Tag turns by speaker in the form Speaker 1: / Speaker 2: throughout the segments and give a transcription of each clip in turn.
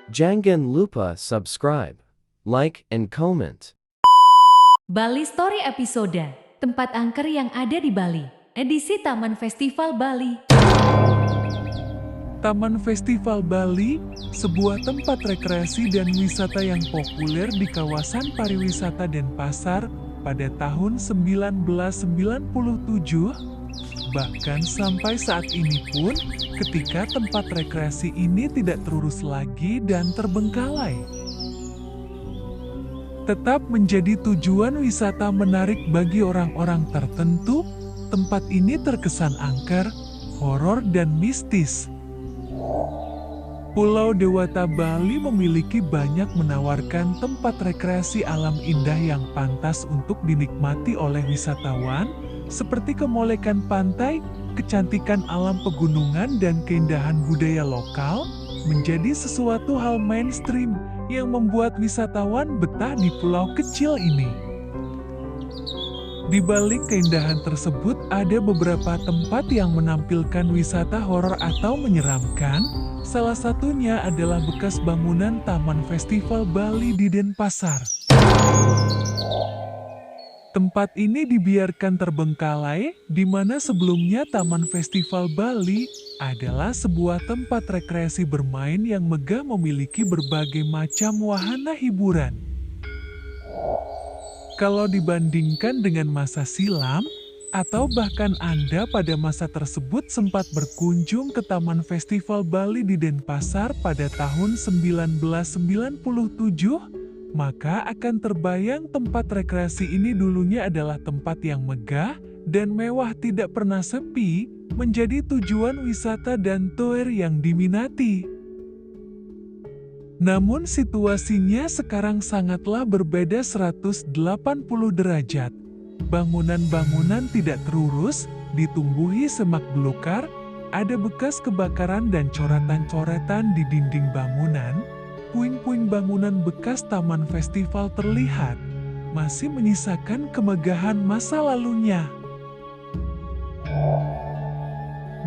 Speaker 1: Jangan lupa subscribe, like, and comment.
Speaker 2: Bali Story episode, tempat angker yang ada di Bali, edisi Taman Festival Bali.
Speaker 3: Taman Festival Bali, sebuah tempat rekreasi dan wisata yang populer di kawasan pariwisata Denpasar pada tahun 1997. Bahkan sampai saat ini pun, ketika tempat rekreasi ini tidak terurus lagi dan terbengkalai. Tetap menjadi tujuan wisata menarik bagi orang-orang tertentu, tempat ini terkesan angker, horor, dan mistis. Pulau Dewata Bali memiliki banyak menawarkan tempat rekreasi alam indah yang pantas untuk dinikmati oleh wisatawan, seperti kemolekan pantai, kecantikan alam pegunungan, dan keindahan budaya lokal, menjadi sesuatu hal mainstream yang membuat wisatawan betah di pulau kecil ini. Di balik keindahan tersebut ada beberapa tempat yang menampilkan wisata horor atau menyeramkan. Salah satunya adalah bekas bangunan Taman Festival Bali di Denpasar. Tempat ini dibiarkan terbengkalai, di mana sebelumnya Taman Festival Bali adalah sebuah tempat rekreasi bermain yang megah memiliki berbagai macam wahana hiburan. Kalau dibandingkan dengan masa silam, atau bahkan Anda pada masa tersebut sempat berkunjung ke Taman Festival Bali di Denpasar pada tahun 1997, maka akan terbayang tempat rekreasi ini dulunya adalah tempat yang megah dan mewah, tidak pernah sepi, menjadi tujuan wisata dan tour yang diminati. Namun situasinya sekarang sangatlah berbeda 180 derajat. Bangunan-bangunan tidak terurus, ditumbuhi semak belukar, ada bekas kebakaran dan coretan-coretan di dinding bangunan. Puing-puing bangunan bekas Taman Festival terlihat, masih menyisakan kemegahan masa lalunya.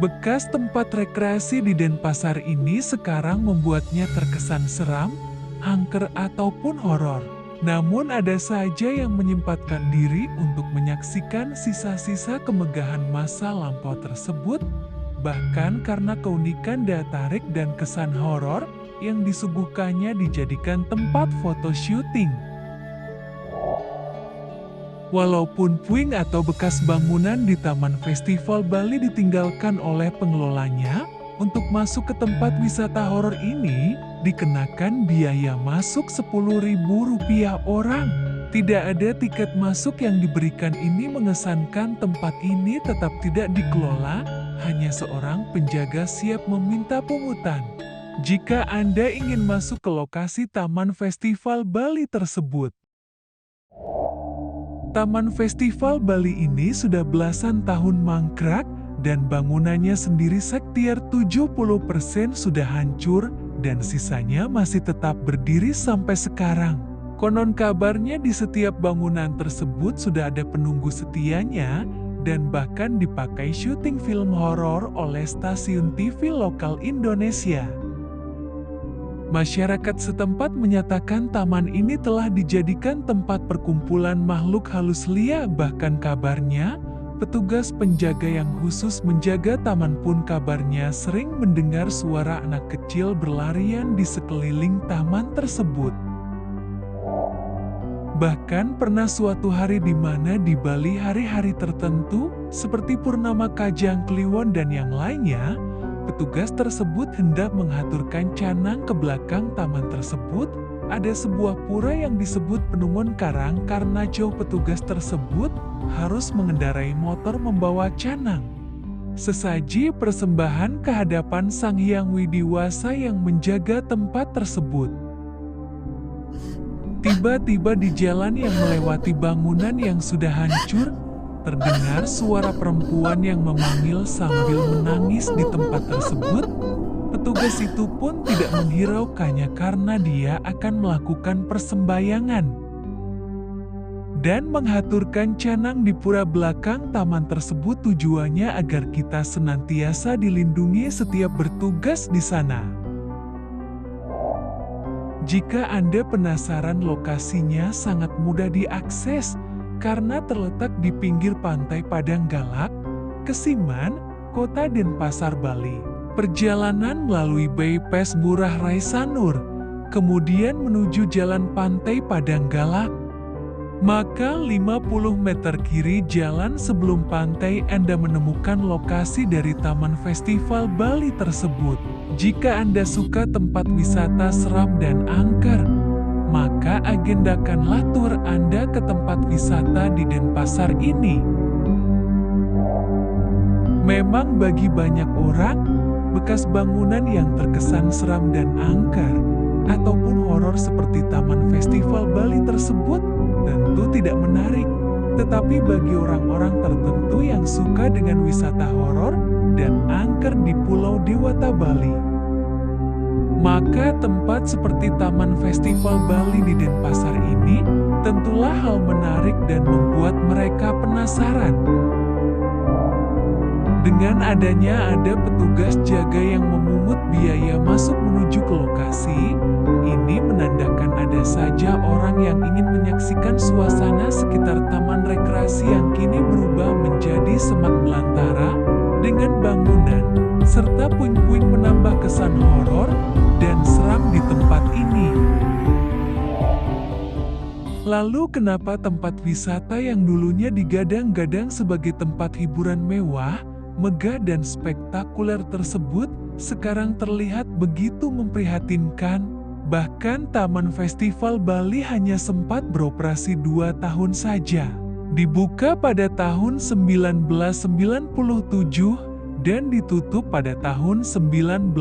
Speaker 3: Bekas tempat rekreasi di Denpasar ini sekarang membuatnya terkesan seram, angker, ataupun horor. Namun ada saja yang menyempatkan diri untuk menyaksikan sisa-sisa kemegahan masa lampau tersebut, bahkan karena keunikan daya tarik dan kesan horor yang disuguhkannya dijadikan tempat foto syuting. Walaupun puing atau bekas bangunan di Taman Festival Bali ditinggalkan oleh pengelolanya, untuk masuk ke tempat wisata horor ini dikenakan biaya masuk Rp10.000 orang. Tidak ada tiket masuk yang diberikan. Ini mengesankan tempat ini tetap tidak dikelola, hanya seorang penjaga siap meminta pungutan jika Anda ingin masuk ke lokasi Taman Festival Bali tersebut. Taman Festival Bali ini sudah belasan tahun mangkrak dan bangunannya sendiri sekitar 70% sudah hancur dan sisanya masih tetap berdiri sampai sekarang. Konon kabarnya di setiap bangunan tersebut sudah ada penunggu setianya dan bahkan dipakai syuting film horor oleh stasiun TV lokal Indonesia. Masyarakat setempat menyatakan taman ini telah dijadikan tempat perkumpulan makhluk halus liar. Bahkan kabarnya, petugas penjaga yang khusus menjaga taman pun kabarnya sering mendengar suara anak kecil berlarian di sekeliling taman tersebut. Bahkan pernah suatu hari di mana di Bali hari-hari tertentu, seperti Purnama Kajang Kliwon dan yang lainnya, petugas tersebut hendak menghaturkan canang ke belakang taman tersebut. Ada sebuah pura yang disebut Penungun Karang karena jauh petugas tersebut harus mengendarai motor membawa canang. Sesaji persembahan kehadapan Sang Hyang Widiwasa yang menjaga tempat tersebut. Tiba-tiba di jalan yang melewati bangunan yang sudah hancur, terdengar suara perempuan yang memanggil sambil menangis di tempat tersebut. Petugas itu pun tidak menghiraukannya karena dia akan melakukan persembahyangan dan menghaturkan canang di pura belakang taman tersebut. Tujuannya agar kita senantiasa dilindungi setiap bertugas di sana. Jika Anda penasaran, lokasinya sangat mudah diakses karena terletak di pinggir pantai Padanggalak, Kesiman, Kota Denpasar, Bali. Perjalanan melalui bypass Ngurah Rai Sanur, kemudian menuju jalan pantai Padanggalak. Maka 50 meter kiri jalan sebelum pantai Anda menemukan lokasi dari Taman Festival Bali tersebut. Jika Anda suka tempat wisata seram dan angker, maka agendakanlah tur Anda ke tempat wisata di Denpasar ini. Memang bagi banyak orang, bekas bangunan yang terkesan seram dan angker ataupun horor seperti Taman Festival Bali tersebut tentu tidak menarik, tetapi bagi orang-orang tertentu yang suka dengan wisata horor dan angker di Pulau Dewata Bali, maka tempat seperti Taman Festival Bali di Denpasar ini tentulah hal menarik dan membuat mereka penasaran. Dengan adanya ada petugas jaga yang memungut biaya masuk menuju ke lokasi, ini menandakan ada saja orang yang ingin menyaksikan suasana sekitar taman rekreasi yang kini berubah menjadi semak belantara dengan bangunan, serta puing-puing menambah kesan horor dan seram di tempat ini. Lalu kenapa tempat wisata yang dulunya digadang-gadang sebagai tempat hiburan mewah, megah dan spektakuler tersebut sekarang terlihat begitu memprihatinkan? Bahkan Taman Festival Bali hanya sempat beroperasi 2 tahun saja. Dibuka pada tahun 1997 dan ditutup pada tahun 1999.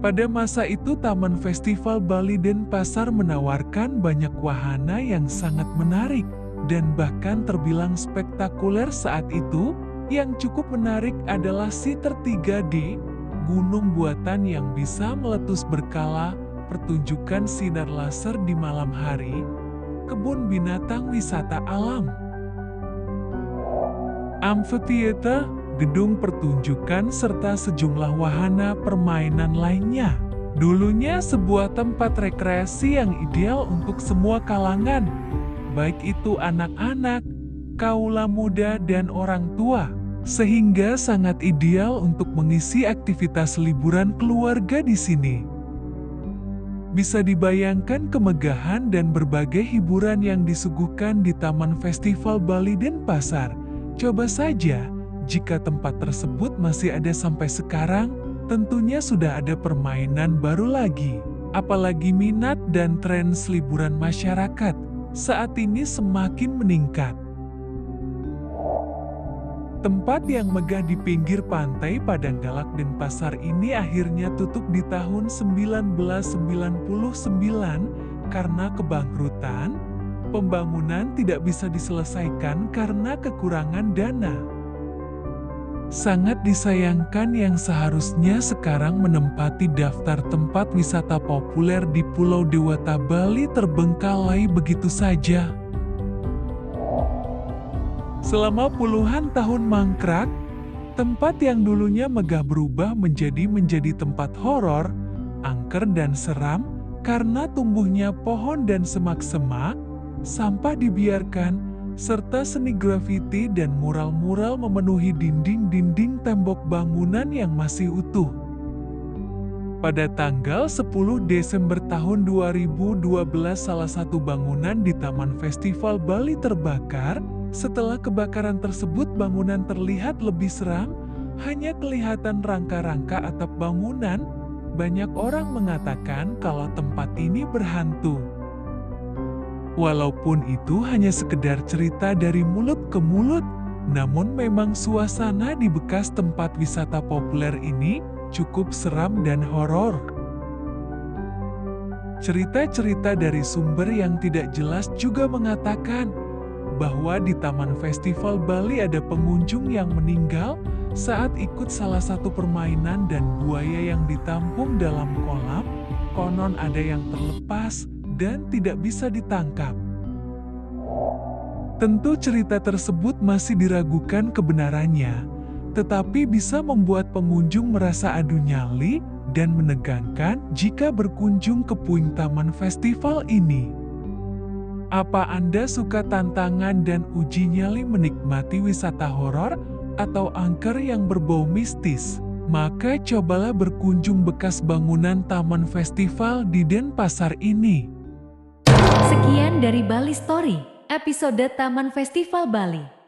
Speaker 3: Pada masa itu Taman Festival Bali Denpasar menawarkan banyak wahana yang sangat menarik dan bahkan terbilang spektakuler saat itu. Yang cukup menarik adalah Siter 3D, gunung buatan yang bisa meletus berkala, pertunjukan sinar laser di malam hari, kebun binatang wisata alam, amphitheater, gedung pertunjukan serta sejumlah wahana permainan lainnya. Dulunya sebuah tempat rekreasi yang ideal untuk semua kalangan, baik itu anak-anak, kaula muda dan orang tua, sehingga sangat ideal untuk mengisi aktivitas liburan keluarga di sini. Bisa dibayangkan kemegahan dan berbagai hiburan yang disuguhkan di Taman Festival Bali Denpasar. Coba saja, jika tempat tersebut masih ada sampai sekarang, tentunya sudah ada permainan baru lagi. Apalagi minat dan tren liburan masyarakat saat ini semakin meningkat. Tempat yang megah di pinggir pantai Padanggalak Denpasar ini akhirnya tutup di tahun 1999 karena kebangkrutan. Pembangunan tidak bisa diselesaikan karena kekurangan dana. Sangat disayangkan yang seharusnya sekarang menempati daftar tempat wisata populer di Pulau Dewata Bali terbengkalai begitu saja. Selama puluhan tahun mangkrak, tempat yang dulunya megah berubah menjadi tempat horor, angker dan seram karena tumbuhnya pohon dan semak-semak, sampah dibiarkan, serta seni grafiti dan mural-mural memenuhi dinding-dinding tembok bangunan yang masih utuh. Pada tanggal 10 Desember tahun 2012 salah satu bangunan di Taman Festival Bali terbakar. Setelah kebakaran tersebut bangunan terlihat lebih seram, hanya kelihatan rangka-rangka atap bangunan. Banyak orang mengatakan kalau tempat ini berhantu. Walaupun itu hanya sekedar cerita dari mulut ke mulut, namun memang suasana di bekas tempat wisata populer ini cukup seram dan horor. Cerita-cerita dari sumber yang tidak jelas juga mengatakan bahwa di Taman Festival Bali ada pengunjung yang meninggal saat ikut salah satu permainan dan buaya yang ditampung dalam kolam, konon ada yang terlepas dan tidak bisa ditangkap. Tentu cerita tersebut masih diragukan kebenarannya, tetapi bisa membuat pengunjung merasa adu nyali dan menegangkan jika berkunjung ke puing Taman Festival ini. Apa Anda suka tantangan dan uji nyali menikmati wisata horor atau angker yang berbau mistis? Maka cobalah berkunjung bekas bangunan Taman Festival di Denpasar ini.
Speaker 2: Sekian dari Bali Story, episode Taman Festival Bali.